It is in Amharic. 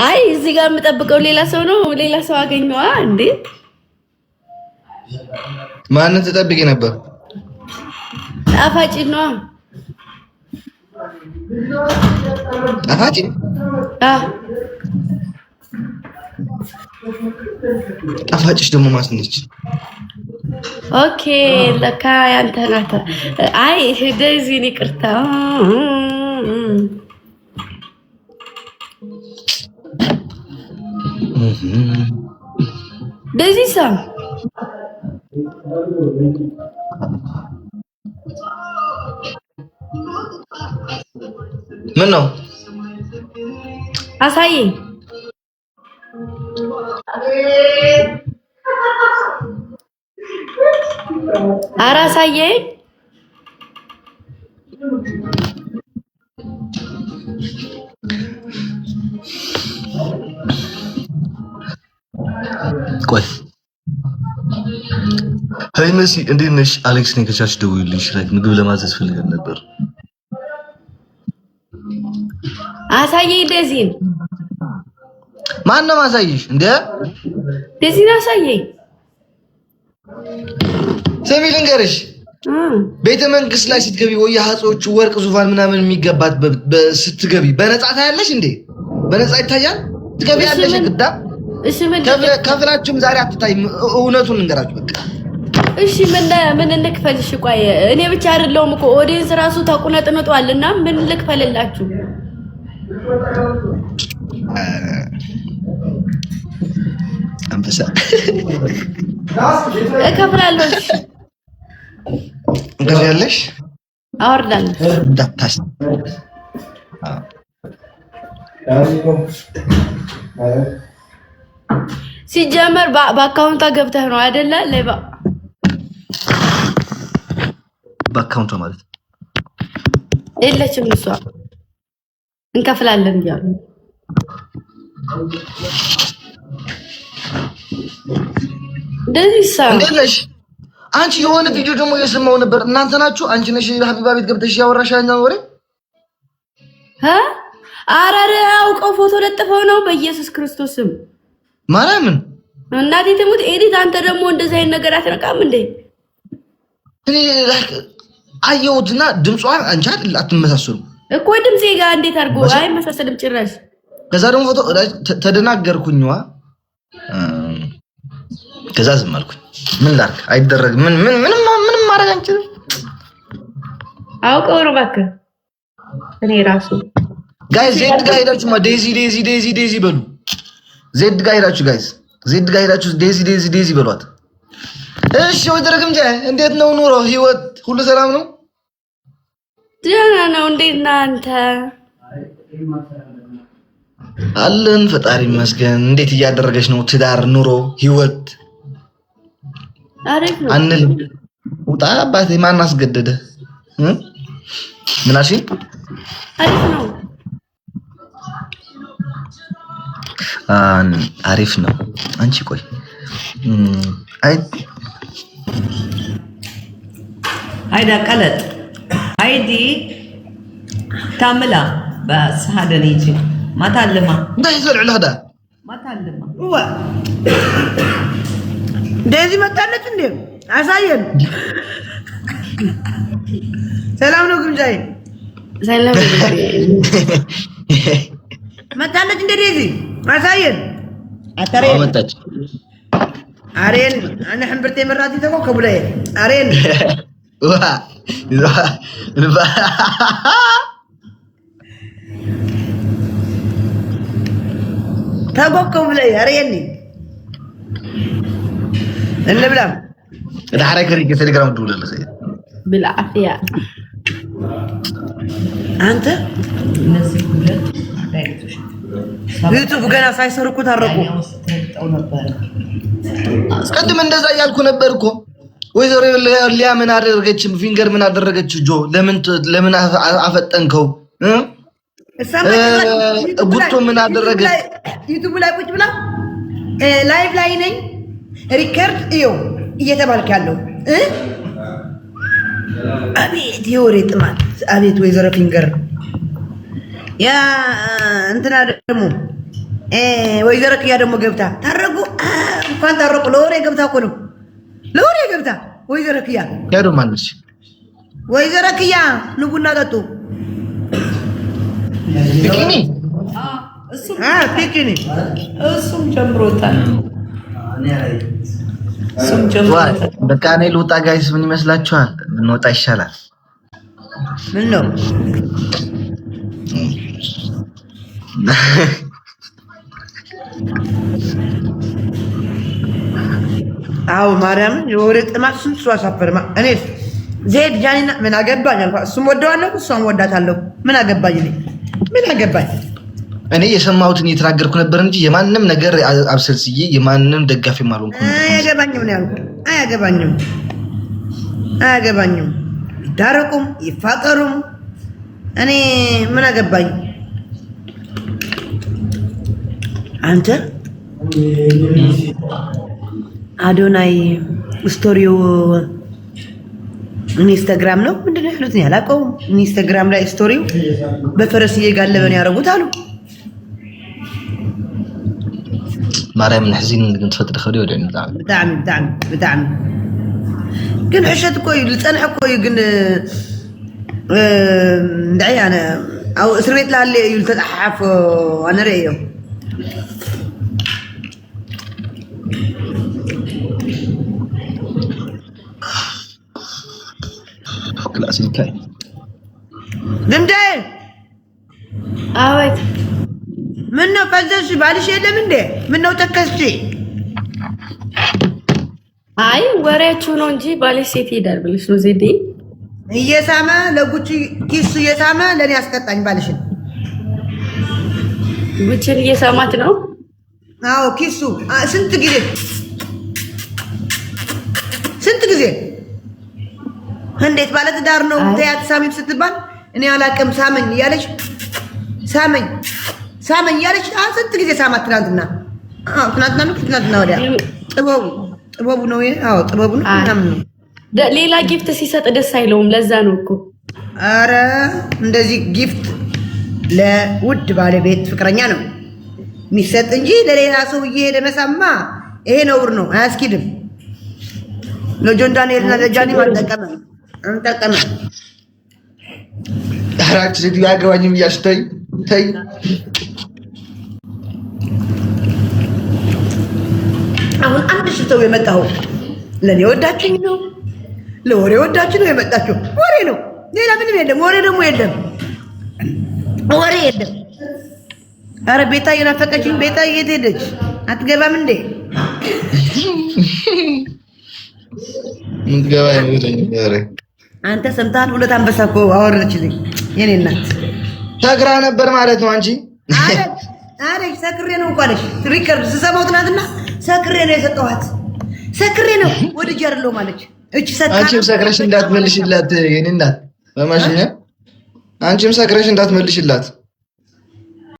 አይ እዚህ ጋር የምጠብቀው ሌላ ሰው ነው። ሌላ ሰው አገኘዋ እንዴ? ማንን ትጠብቂ ነበር? ጣፋጭ ነው። ጣፋጭ ጣፋጭሽ ደግሞ ማስነች። ኦኬ ለካ ያንተ ናት። አይ ደዚህ ይቅርታ። ደዚህ ሳ ምን ነው አሳየኝ። ኧረ አሳየኝ። ቆይ ሀይ መሲ እንዴት ነሽ? አሌክስ ነኝ ከቻች ደውይልኝ። ሽራክ ምግብ ለማዘዝ ፈልገን ነበር። አሳየኝ ደዚን። ማን ነው ማሳይሽ እንዴ? ደዚን አሳየኝ። ስሚ ልንገርሽ፣ ቤተ መንግስት ላይ ስትገቢ ወይ የሀጾቹ ወርቅ ዙፋን ምናምን የሚገባት ስትገቢ በነፃ ታያለሽ እንዴ? በነፃ ይታያል። ትገቢ ያለሽ ግዳ ከፍላችሁም ዛሬ አትታይም። እውነቱን እንገራችሁ በቃ እሺ። ምን እንክፈልሽ? ቆይ እኔ ብቻ አይደለሁም እኮ ኦዲየንስ ራሱ ተቁነጥንጧልና ምን ልክፈልላችሁ? አንበሳ እከፍላለሁ። እንከፍያለሽ? አወርዳለሁ። እንዳታስ ሲጀመር በአካውንቷ ገብተህ ነው አይደለ? ሌባ በአካውንቷ ማለት የለችም እሷ። እንከፍላለን እያሉ ደዚሳ እንደለሽ አንቺ የሆነ ቪዲዮ ደግሞ እየሰማው ነበር። እናንተ ናችሁ? አንቺ ነሽ ሀቢባ ቤት ገብተሽ ያወራሻኛ ወሬ? አራረ አውቀው ፎቶ ለጥፈው ነው በኢየሱስ ክርስቶስም ማርያምን እናቴ ትሙት። ኤዲት አንተ ደግሞ እንደዚህ አይነት ነገር አትነቃም እንዴ? እኔ አየሁትና ድምጿን አንቺ አይደል አትመሳሰሉ እኮ ድምጼ ጋር እንዴት አድርጎ አይመሳሰልም ጭራሽ። ከዛ ደግሞ ፎቶ ተደናገርኩኝዋ። ከዛ ዝም አልኩኝ። ምን ላድርግ? አይደረግም። ምንም ማድረግ አንችልም። አውቀው ነው እባክህ። እኔ ራሱ ጋይስ ዜድ ጋር ሄዳችሁ ዴዚ በሉ። ዜድ ጋር ሄዳችሁ ጋይስ ዜድ ጋር ሄዳችሁ ዴዚ በሏት። እሺ ወደረግ እንጂ እንዴት ነው ኑሮ? ህይወት ሁሉ ሰላም ነው? ደህና ነው። እንዴት ነህ አንተ? አለን ፈጣሪ ይመስገን። እንዴት እያደረገች ነው? ትዳር፣ ኑሮ፣ ህይወት አሪፍ ነው። አንል ውጣ አባቴ ማን አስገደደ? ምን አልሽኝ? አሪፍ ነው። አሪፍ ነው። አንቺ ቆይ አይዳ ቀለጥ አይዲ ታምላ بس هذا نيجي ما تعلمها ده يزرع هذا ما تعلمها هو دايزي ما تعلمت እንዴ? አሳየን። ሰላም ነው ግን ጃይ ሰላም መጣለች እንደ ዴዚ አሳየን። አተሬን መጣች አሬን انا حنبرتي مراتي ተቆ ከቡላይ አሬን ተቆ ብላይ አሬን እንብላም ዳረከሪ ከቴሌግራም ደውላለህ بالعافيه አንተ እነዚህ ሁለት ዳይሬክቶች ዩቲዩብ ገና ሳይሰሩ እኮ ታረቁ። አስቀድም እንደዛ እያልኩ ነበር እኮ። ወይዘሮ ሊያ ምን አደረገች? ፊንገር ምን አደረገች? ጆ ለምን አፈጠንከው? ጉቶ ምን አደረገ? ዩቲዩብ ላይ ቁጭ ብላ ላይቭ ላይ ነኝ ሪከርድ እዩ እየተባልክ ያለው አቤት የወሬ ጥማት! አቤት ወይዘሮ ፊንገር ያ እንትና ደግሞ ወይዘሮ ክያ ደግሞ ገብታ ታረቁ እንኳን ታረቁ። ለወሬ ገብታ እኮ ነው ለወሬ ገብታ ወይዘሮ ክያ ያዶ ማንሽ ወይዘሮ ክያ ንቡና ጠጡ ቢኪኒ ቢኪኒ እሱም ጀምሮታል። በቃ እኔ ልውጣ ጋይስ። ምን ይመስላችኋል? ብንወጣ ይሻላል። ምን ነው አው ማርያም የወሬ ጥማት ስንት ሰው አሳፈርማ። እኔ ዜድ ጃኒና ምን አገባኝ አልኳ። እሱም ወደዋለሁ እሷም ወዳታለሁ። ምን አገባኝ እኔ ምን አገባኝ። እኔ የሰማሁትን እየተናገርኩ ነበር እንጂ የማንም ነገር አብሰልስዬ የማንም ደጋፊም አልሆንኩም። አያገባኝም ነው ያልኩት። አያገባኝም። ይዳረቁም ይፋቀሩም እኔ ምን አገባኝ። አንተ አዶናይ ስቶሪው ኢንስታግራም ነው ምንድነው ያሉት? ያላቀውም ኢንስታግራም ላይ ስቶሪው በፈረስ እየጋለበ ነው ያደረጉት አሉ። ማርያም ንሕዚን ግን ትፈጥሪ ኸዲ ወደ ብጣዕሚ ግን ዕሸት እኮ እዩ ዝፀንሐ እኮ እዩ ግን እንዳይ ኣነ ኣብ እስር ቤት ላሃለ እዩ ዝተፃሓፈ ኣነ ርእዮ ክላሲካይ ድምዳይ አወት ምነው ፈዘዝሽ? ባልሽ የለም እንዴ? ምነው ተከስቺ? አይ ወሬያችሁ ነው እንጂ ባልሽ ሴት ይሄዳል ብለሽ ነው ዜዴ? እየሳመ ለጉቺ ኪስ እየሳመ ለኔ ያስቀጣኝ ባልሽን። ጉቺን እየሳማት ነው? አዎ ኪሱ ስንት ጊዜ እንዴት ባለ ትዳር ነው ተያት ሳሚም ስትባል እኔ አላቅም ሳመኝ እያለች ሳመኝ እያለች ስንት ጊዜ ሳማት። ትናንትና ወዲያ ጥበቡ ነው። አዎ ጥበቡ ነው ምናምን ነው። ሌላ ጊፍት ሲሰጥ ደስ አይለውም። ለዛ ነው እኮ አረ እንደዚህ ጊፍት ለውድ ባለቤት ፍቅረኛ ነው የሚሰጥ እንጂ ለሌላ ሰው እየሄደ መሳማ ይሄ ነውር ነው፣ አያስኪድም። ለጆን ዳንኤልና ለጃኒ ማጠቀመ ዳራች ሴት ያገባኝም እያልሽ ተይ አሁን አንድ ሽተው የመጣው ለኔ ወዳችኝ ነው፣ ለወሬ ወዳችኝ ነው የመጣችው። ወሬ ነው፣ ሌላ ምንም የለም። ወሬ ደግሞ የለም፣ ወሬ የለም። አረ ቤታ የናፈቀችኝ ቤታ የት ሄደች? አትገባም እንዴ? ምን ገባ ይወረኝ። አንተ ሰምተሃል? ሁለት አንበሳ እኮ አወረደችልኝ የኔ እናት። ሰክራ ነበር ማለት ነው አንቺ? አረ ሰክሬ ነው እንኳን ሪከርድ ስሰማው ትናንትና ሰክሬ ነው የሰጠኋት። ሰክሬ ነው ወድጄ አይደለሁ ማለች። እቺ ሰክራ አንቺም ሰክረሽ እንዳትመልሽላት የኔ እናት በማሽኛ አንቺም ሰክረሽ እንዳትመልሽላት።